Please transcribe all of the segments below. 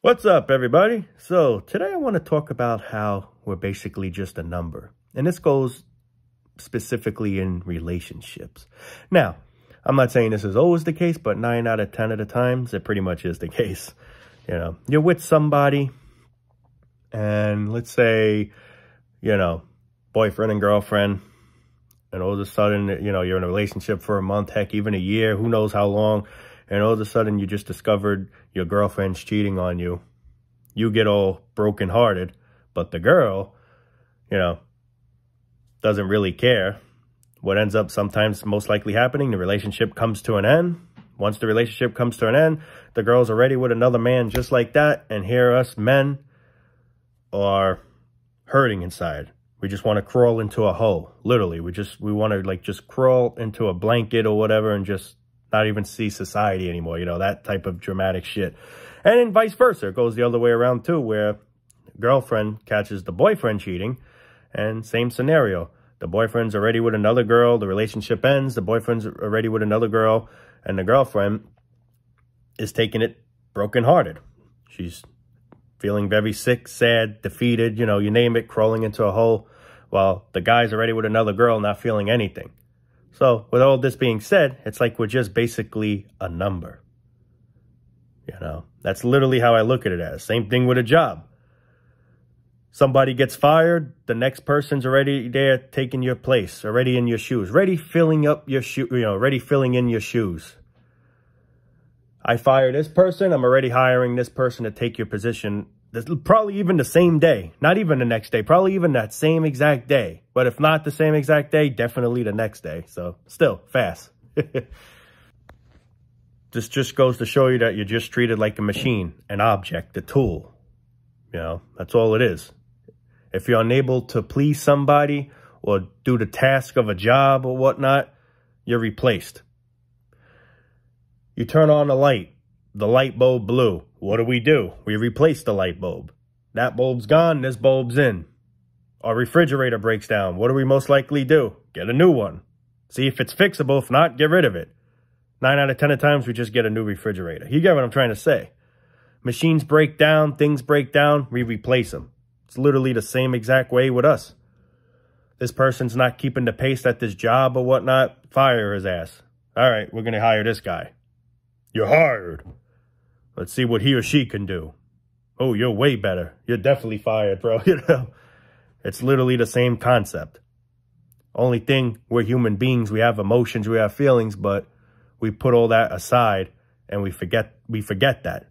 What's up, everybody? So today I want to talk about how we're basically just a number. And this goes specifically in relationships. Now, I'm not saying this is always the case, but 9 out of 10 of the times, it pretty much is the case. You know, you're with somebody and let's say, boyfriend and girlfriend, and all of a sudden, you're in a relationship for a month, heck, even a year, who knows how long. And all of a sudden, you just discovered your girlfriend's cheating on you. You get all brokenhearted, but the girl, doesn't really care. What ends up sometimes most likely happening, the relationship comes to an end. Once the relationship comes to an end, the girl's already with another man just like that. And here us men are hurting inside. We just want to crawl into a hole. Literally, we want to just crawl into a blanket or whatever and just not even see society anymore, that type of dramatic shit. And then vice versa. It goes the other way around too, where girlfriend catches the boyfriend cheating, and same scenario. The boyfriend's already with another girl, the relationship ends, the boyfriend's already with another girl, and the girlfriend is taking it brokenhearted. She's feeling very sick, sad, defeated, you name it, crawling into a hole, while the guy's already with another girl, not feeling anything. So with all this being said, it's like we're just basically a number. That's literally how I look at it as. Same thing with a job. Somebody gets fired, the next person's already there taking your place, already in your shoes, ready filling up your ready filling in your shoes. I fire this person, I'm already hiring this person to take your position. Probably even the same day, not even the next day, probably even that same exact day. But if not the same exact day, definitely the next day. So still fast. This just goes to show you that you're just treated like a machine, an object, a tool. That's all it is. If you're unable to please somebody or do the task of a job or whatnot, you're replaced. You turn on the light bulb blew. What do? We replace the light bulb. That bulb's gone, this bulb's in. Our refrigerator breaks down. What do we most likely do? Get a new one. See if it's fixable. If not, get rid of it. 9 out of 10 of times, we just get a new refrigerator. You get what I'm trying to say. Machines break down, things break down, we replace them. It's literally the same exact way with us. This person's not keeping the pace at this job or whatnot, fire his ass. All right, we're going to hire this guy. You're hired. Let's see what he or she can do. Oh, you're way better. You're definitely fired, bro. It's literally the same concept. Only thing, we're human beings. We have emotions, we have feelings, but we put all that aside and we forget that.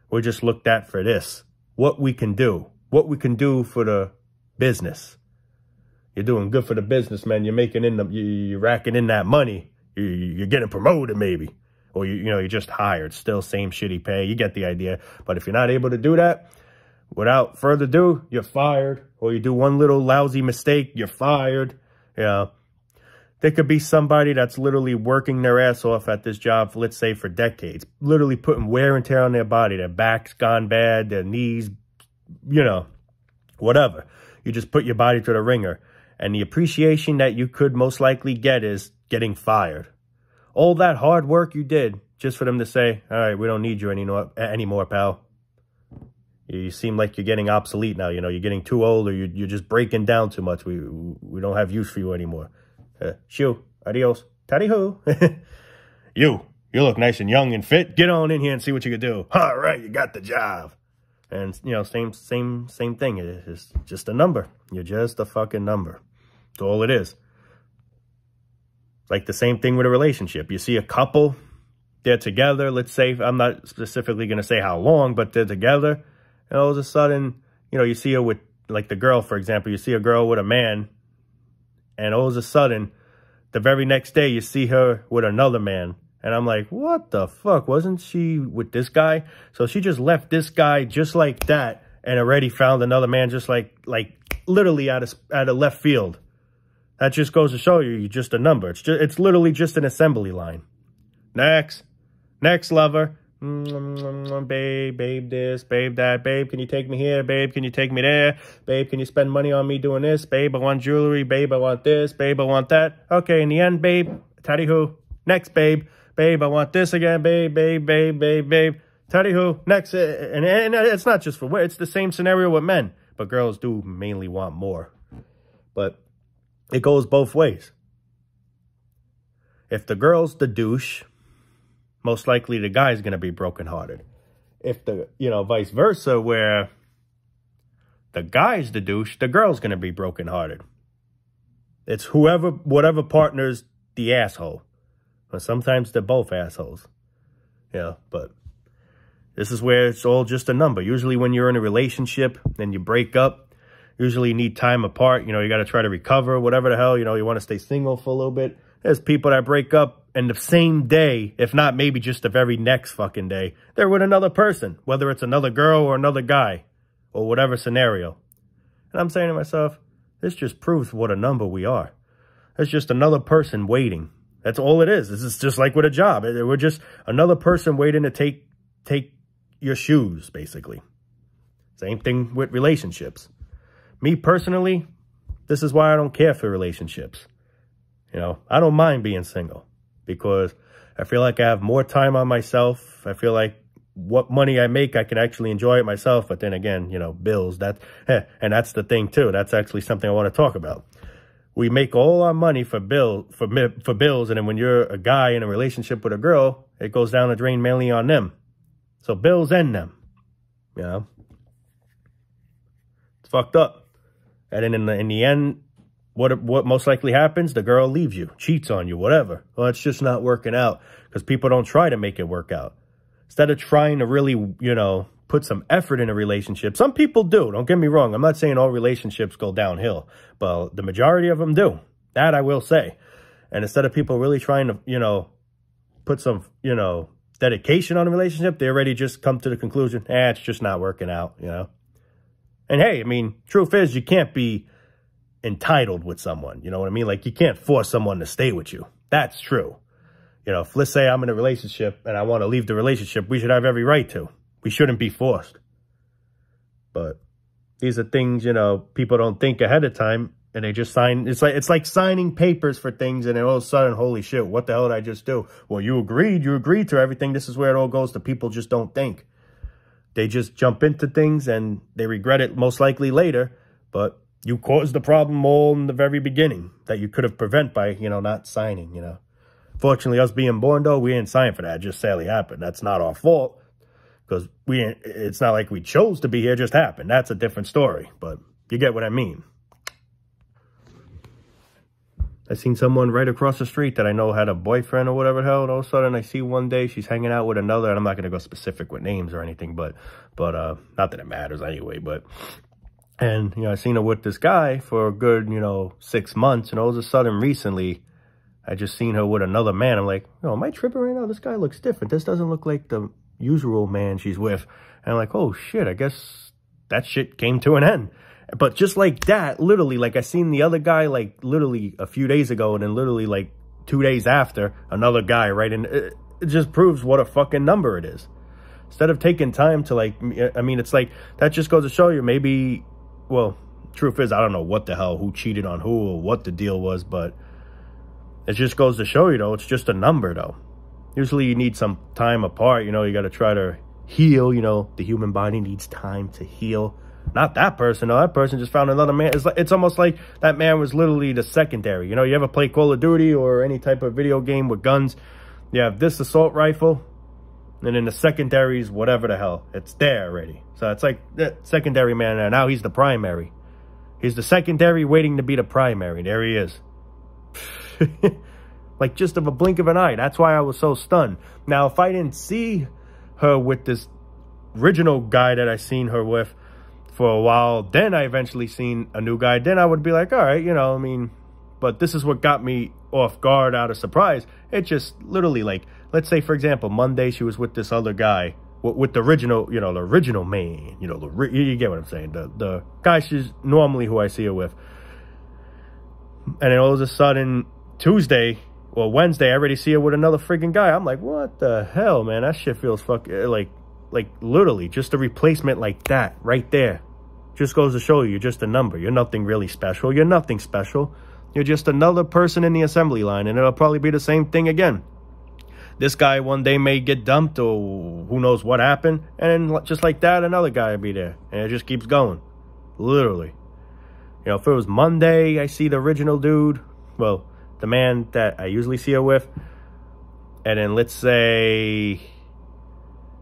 We're just looked at for this. What we can do. What we can do for the business. You're doing good for the business, man. You're making you're racking in that money. You're getting promoted, maybe. Or, you're just hired. Still same shitty pay. You get the idea. But if you're not able to do that, without further ado, you're fired. Or you do one little lousy mistake, you're fired. There could be somebody that's literally working their ass off at this job, let's say, for decades. Literally putting wear and tear on their body. Their back's gone bad, their knees, whatever. You just put your body through the ringer. And the appreciation that you could most likely get is getting fired. All that hard work you did just for them to say, all right, we don't need you anymore, pal. You seem like you're getting obsolete now. You're getting too old, or you're just breaking down too much. We don't have use for you anymore. Shoo, adios, taddy-hoo. You look nice and young and fit. Get on in here and see what you can do. All right, you got the job. And, same thing. It's just a number. You're just a fucking number. That's all it is. Like the same thing with a relationship. You see a couple, they're together. Let's say, I'm not specifically going to say how long, but they're together. And all of a sudden, you see her with, like the girl, for example, you see a girl with a man. And all of a sudden, the very next day, you see her with another man. And I'm like, what the fuck? Wasn't she with this guy? So she just left this guy just like that and already found another man just like literally out of left field. That just goes to show you're just a number. It's literally just an assembly line. Next lover. Babe this, babe that. Babe, can you take me here? Babe, can you take me there? Babe, can you spend money on me doing this? Babe, I want jewelry. Babe, I want this. Babe, I want that. Okay, in the end, babe, taddy-hoo. Next, babe. Babe, I want this again. Babe. Teddy who, next, and it's not just for women, it's the same scenario with men, but girls do mainly want more. But it goes both ways. If the girl's the douche, most likely the guy's going to be brokenhearted. If the, vice versa, where the guy's the douche, the girl's going to be brokenhearted. It's whatever partner's the asshole. But sometimes they're both assholes. But this is where it's all just a number. Usually when you're in a relationship and you break up, usually you need time apart. You got to try to recover, whatever the hell. You want to stay single for a little bit. There's people that break up and the same day, if not maybe just the very next fucking day, they're with another person, whether it's another girl or another guy or whatever scenario. And I'm saying to myself, this just proves what a number we are. It's just another person waiting. That's all it is. This is just like with a job. We're just another person waiting to take your shoes, basically. Same thing with relationships. Me personally, this is why I don't care for relationships. I don't mind being single because I feel like I have more time on myself. I feel like what money I make, I can actually enjoy it myself. But then again, bills, and that's the thing too. That's actually something I want to talk about. We make all our money for bills. And then when you're a guy in a relationship with a girl, it goes down the drain mainly on them. So bills and them, it's fucked up. And then in the end, what most likely happens, the girl leaves you, cheats on you, whatever. Well, it's just not working out because people don't try to make it work out. Instead of trying to really, put some effort in a relationship. Some people do, don't get me wrong. I'm not saying all relationships go downhill, but the majority of them do. That I will say. And instead of people really trying to, put some, dedication on a relationship, they already just come to the conclusion, it's just not working out, And hey, truth is, you can't be entitled with someone, you know what I mean? Like, you can't force someone to stay with you. That's true. If let's say I'm in a relationship and I want to leave the relationship, we should have every right to. We shouldn't be forced. But these are things, people don't think ahead of time and they just sign. It's like signing papers for things and then all of a sudden, holy shit, what the hell did I just do? Well, you agreed to everything. This is where it all goes to. People just don't think. They just jump into things and they regret it most likely later. But you caused the problem all in the very beginning that you could have prevented by, not signing, Fortunately, us being born, though, we didn't sign for that. It just sadly happened. That's not our fault. Because it's not like we chose to be here, it just happened. That's a different story, but you get what I mean. I seen someone right across the street that I know had a boyfriend or whatever the hell, and all of a sudden I see one day she's hanging out with another, and I'm not going to go specific with names or anything, but not that it matters anyway, and, I seen her with this guy for a good, 6 months, and all of a sudden recently, I just seen her with another man. I'm like, am I tripping right now? This guy looks different. This doesn't look like the usual man she's with. And I'm like, oh shit, I guess that shit came to an end. But just like that, literally, like I seen the other guy like literally a few days ago, and then literally like 2 days after, another guy, right? And it just proves what a fucking number it is. Instead of taking time to it's like, that just goes to show you maybe, well, truth is, I don't know what the hell, who cheated on who or what the deal was, but it just goes to show you, though, it's just a number, though. Usually you need some time apart, you got to try to heal, the human body needs time to heal. Not that person, no, that person just found another man. It's almost like that man was literally the secondary. You ever play Call of Duty or any type of video game with guns? You have this assault rifle, and then the secondaries, whatever the hell, it's there already. So it's like the secondary man there. Now he's the primary. He's the secondary waiting to be the primary. There he is. Like just of a blink of an eye. That's why I was so stunned. Now, if I didn't see her with this original guy that I seen her with for a while, then I eventually seen a new guy, then I would be like, all right, but this is what got me off guard, out of surprise. It just literally, like, let's say, for example, Monday she was with this other guy, with the original, the original man, you get what I'm saying, the guy she's normally who I see her with. And then all of a sudden, Wednesday, I already see her with another friggin' guy. I'm like, what the hell, man? That shit feels like literally just a replacement like that right there. Just goes to show you're just a number. You're nothing really special. You're nothing special. You're just another person in the assembly line, and it'll probably be the same thing again. This guy one day may get dumped, or who knows what happened. And then just like that, another guy will be there. And it just keeps going. Literally. You know, if it was Monday, I see the original dude. Well, the man that I usually see her with. And then let's say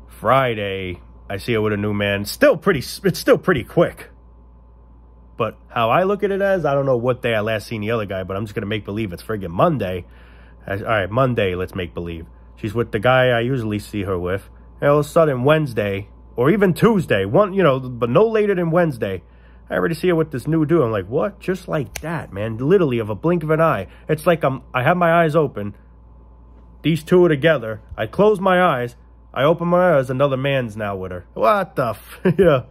Friday, I see her with a new man. It's still pretty quick. But how I look at it as, I don't know what day I last seen the other guy, but I'm just going to make believe it's friggin' Monday. All right, Monday, let's make believe. She's with the guy I usually see her with. And all of a sudden, Wednesday, or even Tuesday, but no later than Wednesday, I already see her with this new dude. I'm like, what? Just like that, man. Literally, of a blink of an eye. It's like I have my eyes open. These two are together. I close my eyes. I open my eyes. Another man's now with her. What the yeah.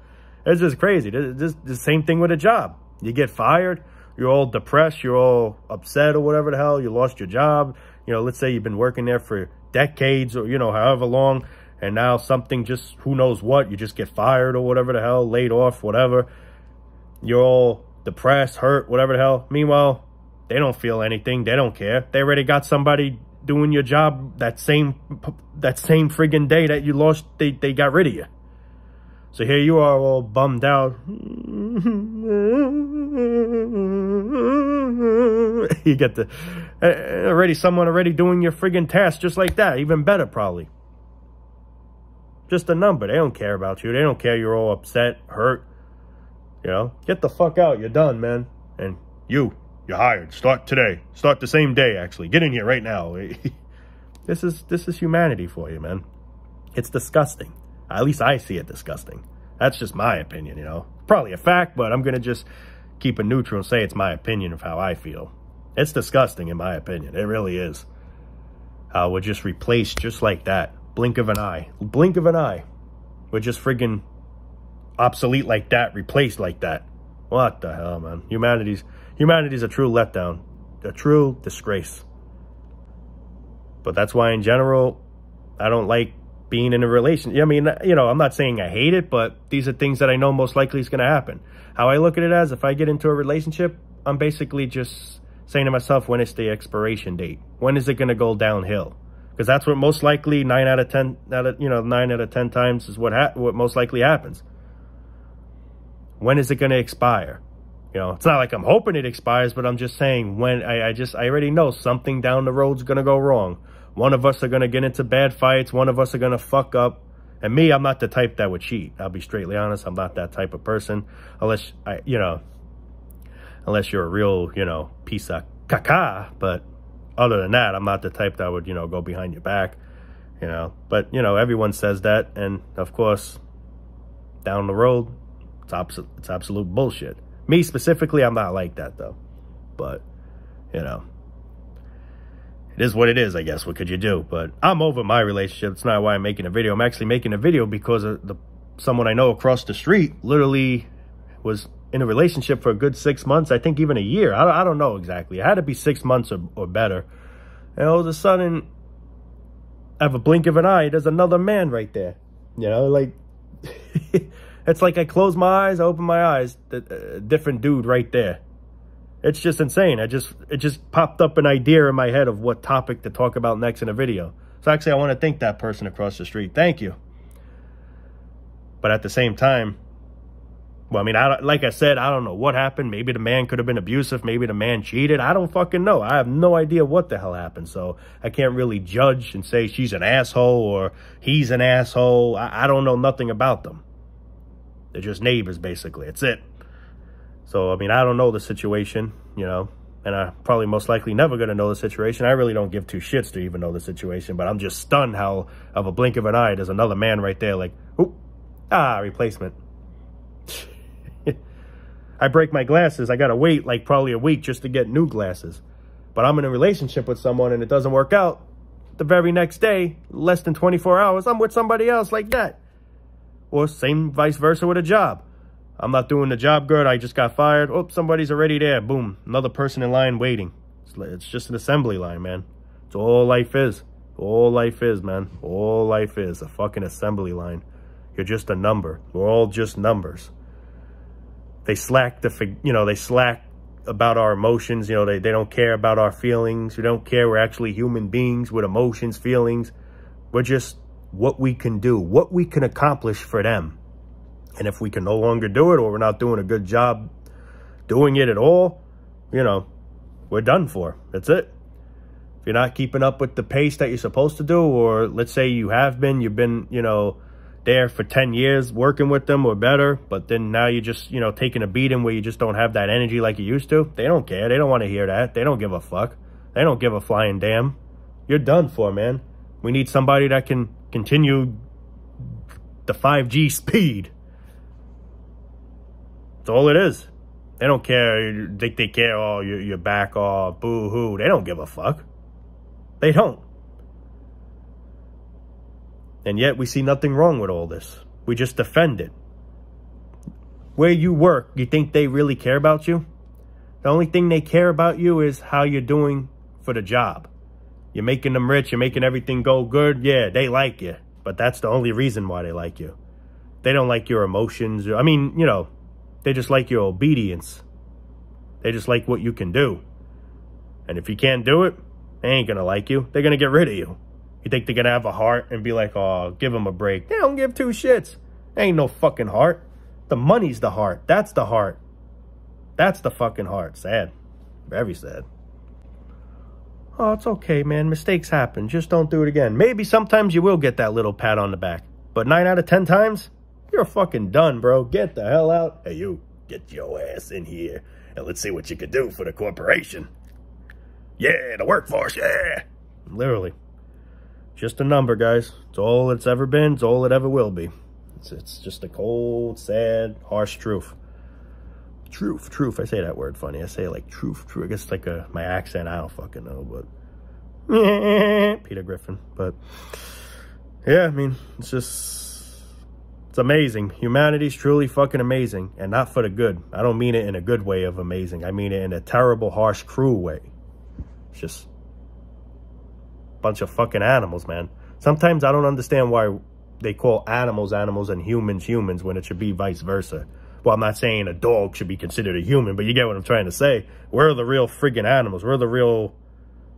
It's just crazy. This the same thing with a job. You get fired. You're all depressed. You're all upset or whatever the hell. You lost your job. You know, let's say you've been working there for decades or, you know, however long. And now something just, who knows what. You just get fired or whatever the hell. Laid off, whatever. You're all depressed, hurt, whatever the hell. Meanwhile, they don't feel anything. They don't care. They already got somebody doing your job that same friggin' day that you lost. They got rid of you. So here you are all bummed out. You get the someone already doing your friggin' task just like that. Even better, probably. Just a number. They don't care about you. They don't care you're all upset, hurt. You know, get the fuck out. You're done, man. And you're hired. Start today. Start the same day, actually. Get in here right now. This is humanity for you, man. It's disgusting. At least I see it disgusting. That's just my opinion, you know. Probably a fact, but I'm going to just keep it neutral and say it's my opinion of how I feel. It's disgusting, in my opinion. It really is. How we're just replaced just like that. Blink of an eye. Blink of an eye. We're just friggin' obsolete like that, replaced like that. What the hell, man? Humanity's a true letdown. A true disgrace. But that's why, in general, I don't like being in a relationship. I mean, you know, I'm not saying I hate it, but these are things that I know most likely is going to happen. How I look at it as, if I get into a relationship, I'm basically just saying to myself, when is the expiration date? When is it going to go downhill? Because that's what most likely 9 out of 10 times is what most likely happens. When is it going to expire? You know, it's not like I'm hoping it expires, but I'm just saying when I already know something down the road's going to go wrong. One of us are going to get into bad fights. One of us are going to fuck up. And me, I'm not the type that would cheat. I'll be straightly honest. I'm not that type of person. Unless you're a real, piece of caca. But other than that, I'm not the type that would, go behind your back. But, everyone says that. And, of course, down the road, it's absolute bullshit. Me specifically, I'm not like that, though. But, it is what it is, I guess. What could you do? But I'm over my relationship. It's not why I'm making a video. I'm actually making a video because of someone I know across the street literally was in a relationship for a good 6 months. I think even a year. I don't know exactly. It had to be 6 months or better. And all of a sudden, I have a blink of an eye. There's another man right there. It's like I close my eyes, I open my eyes. A different dude right there. It's just insane. It just popped up an idea in my head of what topic to talk about next in a video. So actually, I want to thank that person across the street. Thank you. But at the same time, well, I mean, like I said, I don't know what happened. Maybe the man could have been abusive. Maybe the man cheated. I don't fucking know. I have no idea what the hell happened. So I can't really judge and say she's an asshole or he's an asshole. I don't know nothing about them. They're just neighbors, basically. It's it. So, I mean, I don't know the situation, and I probably most likely never going to know the situation. I really don't give two shits to even know the situation, but I'm just stunned how, of a blink of an eye, there's another man right there like, replacement. I break my glasses. I got to wait like probably a week just to get new glasses. But I'm in a relationship with someone and it doesn't work out. The very next day, less than 24 hours, I'm with somebody else like that. Or same vice versa with a job. I'm not doing the job good. I just got fired. Oh, somebody's already there. Boom. Another person in line waiting. It's just an assembly line, man. It's all life is. All life is, man. All life is a fucking assembly line. You're just a number. We're all just numbers. They slack about our emotions. You know, they don't care about our feelings. We don't care. We're actually human beings with emotions, feelings. We're just what we can do, what we can accomplish for them. And if we can no longer do it, or we're not doing a good job doing it at all, you know, we're done for. That's it. If you're not keeping up with the pace that you're supposed to do, or let's say you've been, you know, there for 10 years working with them or better, but then now you're just, you know, taking a beating where you just don't have that energy like you used to. They don't care. They don't want to hear that. They don't give a fuck. They don't give a flying damn. You're done for, man. We need somebody that can continue the 5G speed. That's all it is. They don't care. They care, oh, you're back, oh, boo-hoo. They don't give a fuck. They don't. And yet we see nothing wrong with all this. We just defend it. Where you work, you think they really care about you? The only thing they care about you is how you're doing for the job. You're making them rich. You're making everything go good. Yeah, they like you. But that's the only reason why they like you. They don't like your emotions. I mean, you know, they just like your obedience. They just like what you can do. And if you can't do it, they ain't going to like you. They're going to get rid of you. You think they're going to have a heart and be like, oh, give them a break. They don't give two shits. There ain't no fucking heart. The money's the heart. That's the heart. That's the fucking heart. Sad. Very sad. Oh, it's okay, man. Mistakes happen. Just don't do it again. Maybe sometimes you will get that little pat on the back. But 9 out of 10 times, you're fucking done, bro. Get the hell out. Hey, you, get your ass in here. And let's see what you can do for the corporation. Yeah, the workforce, yeah. Literally. Just a number, guys. It's all it's ever been. It's all it ever will be. It's just a cold, sad, harsh truth. Truth. I say that word funny. I say it like truth. I guess it's like my accent. I don't fucking know, but Peter Griffin. But yeah, I mean, it's amazing. Humanity's truly fucking amazing, and not for the good. I don't mean it in a good way of amazing. I mean it in a terrible, harsh, cruel way. It's just a bunch of fucking animals, man. Sometimes I don't understand why they call animals animals and humans humans when it should be vice versa. Well, I'm not saying a dog should be considered a human, but you get what I'm trying to say. We're the real friggin' animals. We're the real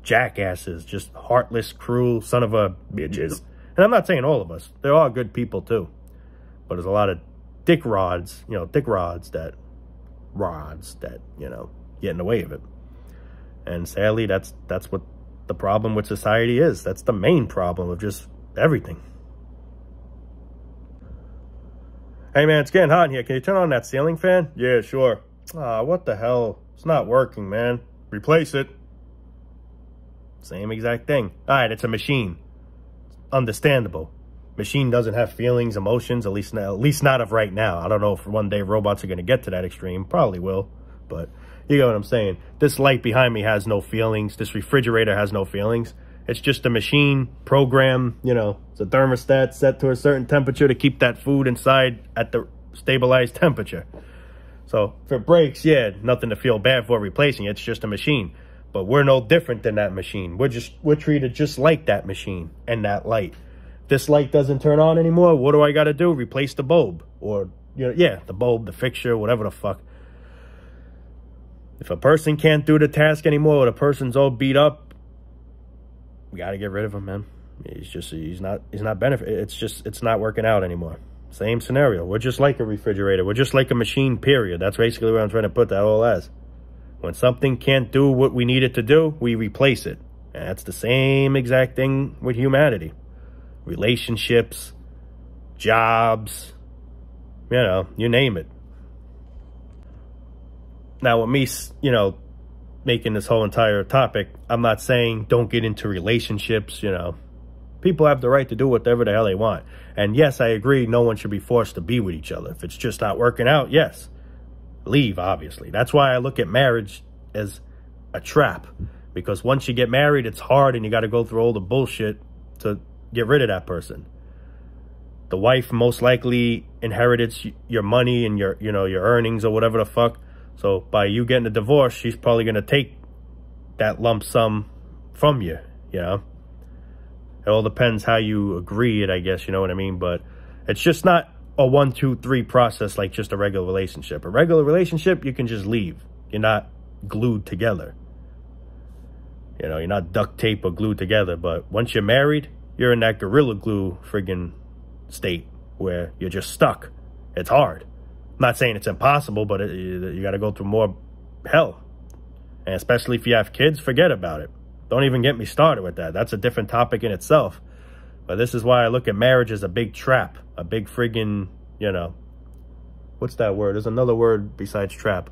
jackasses, just heartless, cruel, son of a bitches. And I'm not saying all of us. There are good people too. But there's a lot of dick rods that, you know, get in the way of it. And sadly, that's what the problem with society is. That's the main problem of just everything. Hey, man, it's getting hot in here. Can you turn on that ceiling fan? Yeah, sure. Ah, what the hell? It's not working, man. Replace it. Same exact thing. All right, it's a machine. Understandable. Machine doesn't have feelings, emotions, at least not of right now. I don't know if one day robots are going to get to that extreme. Probably will, but you get what I'm saying. This light behind me has no feelings. This refrigerator has no feelings. It's just a machine program, you know, it's a thermostat set to a certain temperature to keep that food inside at the stabilized temperature. So if it breaks, yeah, nothing to feel bad for replacing it. It's just a machine. But we're no different than that machine. We're treated just like that machine and that light. This light doesn't turn on anymore. What do I got to do? Replace the bulb, or, you know, yeah, the bulb, the fixture, whatever the fuck. If a person can't do the task anymore, or the person's all beat up, we got to get rid of him, man. He's not benefit. It's not working out anymore. Same scenario. We're just like a refrigerator. We're just like a machine, period. That's basically what I'm trying to put that all as. When something can't do what we need it to do, we replace it. And that's the same exact thing with humanity. Relationships, jobs, you know, you name it. Now, with me, you know, making this whole entire topic, I'm not saying don't get into relationships, you know. People have the right to do whatever the hell they want. And yes, I agree, no one should be forced to be with each other. If it's just not working out, yes, leave, obviously. That's why I look at marriage as a trap. Because once you get married, it's hard and you got to go through all the bullshit to get rid of that person. The wife most likely inherits your money and your earnings or whatever the fuck. So by you getting a divorce, she's probably going to take that lump sum from you, you know. It all depends how you agree it, I guess, you know what I mean? But it's just not a 1, 2, 3 process like just a regular relationship. A regular relationship, you can just leave. You're not glued together. You know, you're not duct tape or glued together. But once you're married, you're in that Gorilla Glue friggin' state where you're just stuck. It's hard. I'm not saying it's impossible, but you got to go through more hell. And especially if you have kids, forget about it. Don't even get me started with that. That's a different topic in itself. But this is why I look at marriage as a big trap. A big friggin', you know, what's that word? There's another word besides trap.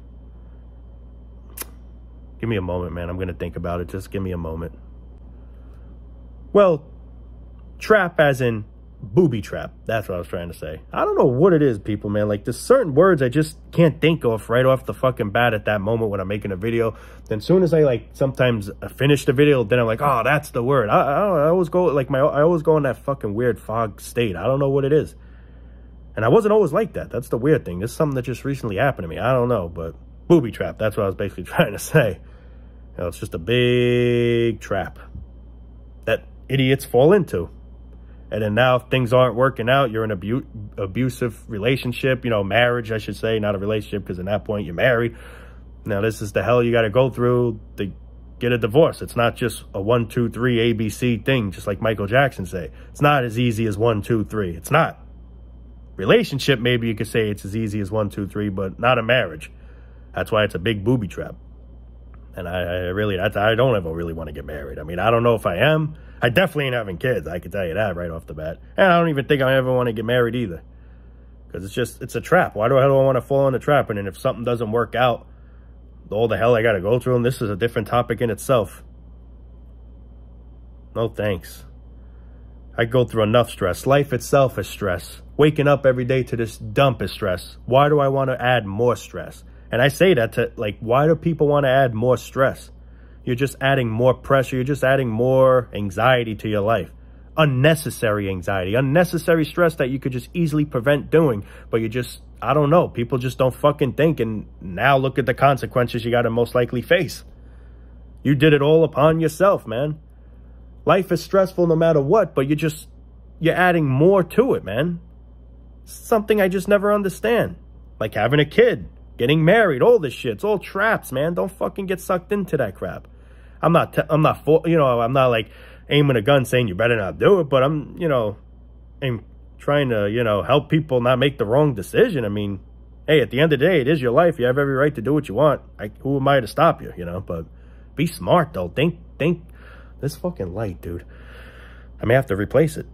Give me a moment, man. I'm going to think about it. Just give me a moment. Well, trap as in booby trap. That's what I was trying to say. I don't know what it is, people, man. Like, there's certain words I just can't think of right off the fucking bat at that moment when I'm making a video. Then soon as I, like, sometimes finish the video, then I'm like, oh, that's the word. I always go, like, I always go in that fucking weird fog state. I don't know what it is. And I wasn't always like that. That's the weird thing. This is something that just recently happened to me. I don't know, but booby trap. That's what I was basically trying to say. You know, it's just a big trap that idiots fall into. And then now if things aren't working out, you're in an abusive relationship, you know, marriage, I should say, not a relationship, because at that point you're married. Now this is the hell you got to go through to get a divorce. It's not just a 1, 2, 3 ABC thing, just like Michael Jackson say. It's not as easy as 1, 2, 3. It's not. Relationship, maybe you could say it's as easy as 1, 2, 3, but not a marriage. That's why it's a big booby trap. And I don't ever really want to get married. I mean, I don't know if I am. I definitely ain't having kids. I can tell you that right off the bat. And I don't even think I ever want to get married either. Because it's a trap. Why do I want to fall in a trap? And then if something doesn't work out, all the hell I got to go through. And this is a different topic in itself. No thanks. I go through enough stress. Life itself is stress. Waking up every day to this dump is stress. Why do I want to add more stress? And I say that to, like, why do people want to add more stress? You're just adding more pressure. You're just adding more anxiety to your life. Unnecessary anxiety. Unnecessary stress that you could just easily prevent doing. But you just, I don't know. People just don't fucking think. And now look at the consequences you got to most likely face. You did it all upon yourself, man. Life is stressful no matter what. But you're adding more to it, man. Something I just never understand. Like having a kid. Getting married, all this shit. It's all traps, man. Don't fucking get sucked into that crap. I'm not like aiming a gun saying you better not do it, but I'm, you know, trying to, you know, help people not make the wrong decision. I mean, hey, at the end of the day, it is your life. You have every right to do what you want. Who am I to stop you, you know? But be smart, though. Think, this fucking light, dude. I may have to replace it.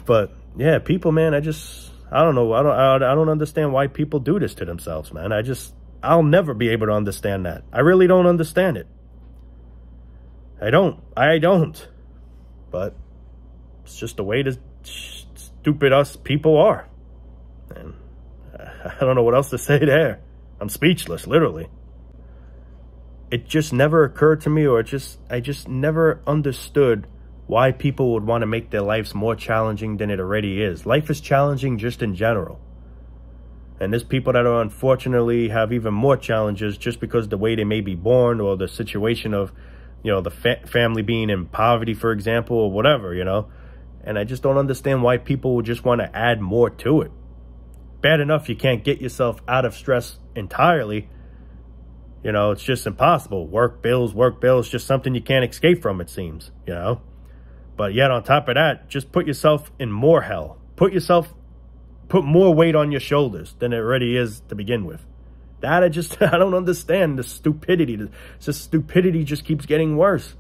But, yeah, people, man, I don't know. I don't understand why people do this to themselves, man. I'll never be able to understand that. I really don't understand it. I don't. But it's just the way the stupid us people are. And I don't know what else to say there. I'm speechless, literally. It just never occurred to me, or I just never understood why people would want to make their lives more challenging than it already is. Life is challenging just in general. And there's people that are unfortunately have even more challenges just because the way they may be born, or the situation of, you know, the family being in poverty, for example, or whatever, you know. And I just don't understand why people would just want to add more to it. Bad enough you can't get yourself out of stress entirely. You know, it's just impossible. Work bills, just something you can't escape from, it seems, you know. But yet on top of that, just put yourself in more hell. Put more weight on your shoulders than it already is to begin with. That I don't understand the stupidity. Stupidity just keeps getting worse.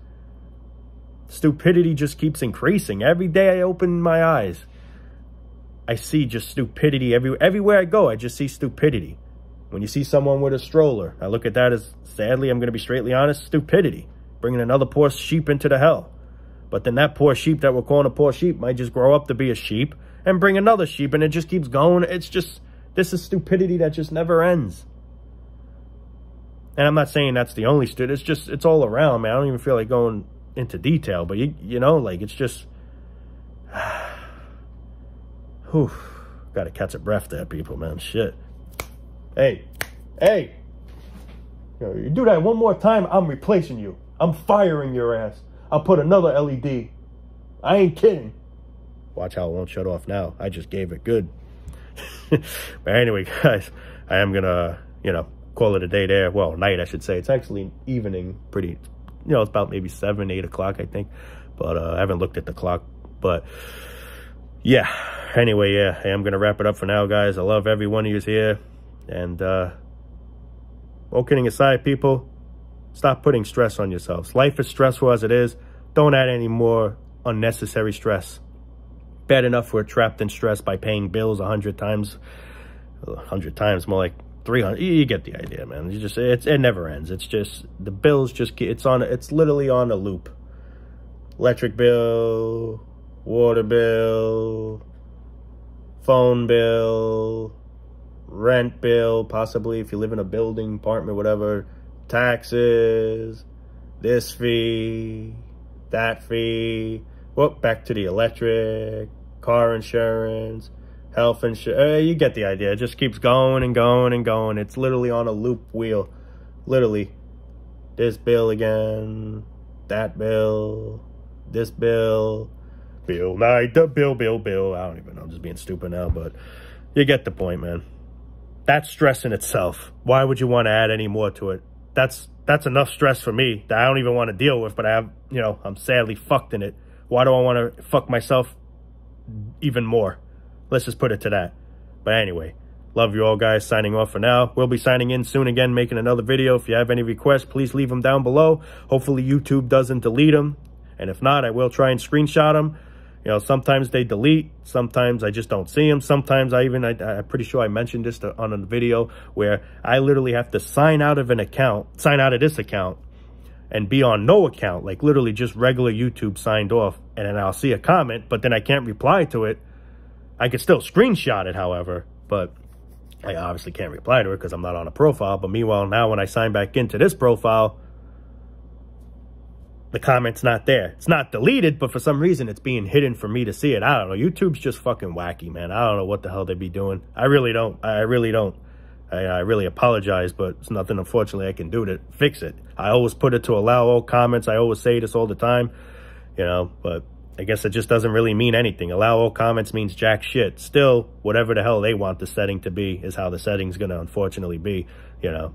Stupidity just keeps increasing. Every day I open my eyes, I see just stupidity. Everywhere I go, I just see stupidity. When you see someone with a stroller, I look at that as, sadly, I'm going to be straightly honest, stupidity. Bringing another poor sheep into the hell. But then that poor sheep that we're calling a poor sheep might just grow up to be a sheep and bring another sheep, and it just keeps going. This is stupidity that just never ends. And I'm not saying that's the only it's all around, man. I don't even feel like going into detail, but you know, like, it's just, whew, gotta catch a breath there, people, man. Shit. Hey, you do that one more time, I'm replacing you. I'm firing your ass. I'll put another LED. I ain't kidding. Watch how it won't shut off now. I just gave it good. But anyway, guys, I am gonna, you know, call it a day there. Well, night, I should say. It's actually evening, pretty, you know, it's about maybe 7, 8 o'clock, I think. But I haven't looked at the clock. But yeah, anyway, yeah, I'm going to wrap it up for now, guys. I love every one of you here. And all kidding aside, people, stop putting stress on yourselves. Life is stressful as it is. Don't add any more unnecessary stress. Bad enough we're trapped in stress by paying bills 100 times. 100 times, more like 300. You get the idea, man. You just it never ends. It's just the bills just it's literally on a loop. Electric bill, water bill, phone bill, rent bill, possibly if you live in a building, apartment, whatever, taxes, this fee, that fee, whoop, back to the electric, car insurance, health insurance. You get the idea. It just keeps going and going and going. It's literally on a loop wheel. Literally. This bill again, that bill, this bill, Bill Knight, the bill. I don't even know. I'm just being stupid now, but you get the point, man. That's stress in itself. Why would you want to add any more to it? That's enough stress for me that I don't even want to deal with, but I have, you know, I'm sadly fucked in it. Why do I want to fuck myself even more? Let's just put it to that. But anyway, love you all, guys. Signing off for now. We'll be signing in soon again, making another video. If you have any requests, please leave them down below. Hopefully YouTube doesn't delete them. And if not, I will try and screenshot them. You know, sometimes they delete. Sometimes I just don't see them. Sometimes I'm pretty sure I mentioned this on a video where I literally have to sign out of this account and be on no account, like literally just regular YouTube signed off. And then I'll see a comment, but then I can't reply to it. I could still screenshot it, however, but I obviously can't reply to it because I'm not on a profile. But meanwhile, now when I sign back into this profile, the comment's not there. It's not deleted, but for some reason it's being hidden for me to see it. I don't know. YouTube's just fucking wacky, man. I don't know what the hell they be doing. I really don't. I really apologize, but it's nothing, unfortunately, I can do to fix it. I always put it to allow all comments. I always say this all the time, you know, but I guess it just doesn't really mean anything. Allow all comments means jack shit. Still, whatever the hell they want the setting to be is how the setting's going to unfortunately be, you know.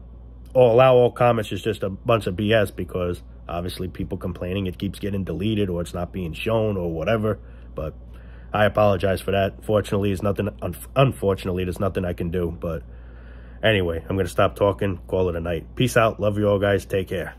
Or allow all comments is just a bunch of BS because obviously people complaining it keeps getting deleted or it's not being shown or whatever. But I apologize for that. Fortunately, unfortunately, there's nothing I can do. But anyway, I'm going to stop talking. Call it a night. Peace out. Love you all, guys. Take care.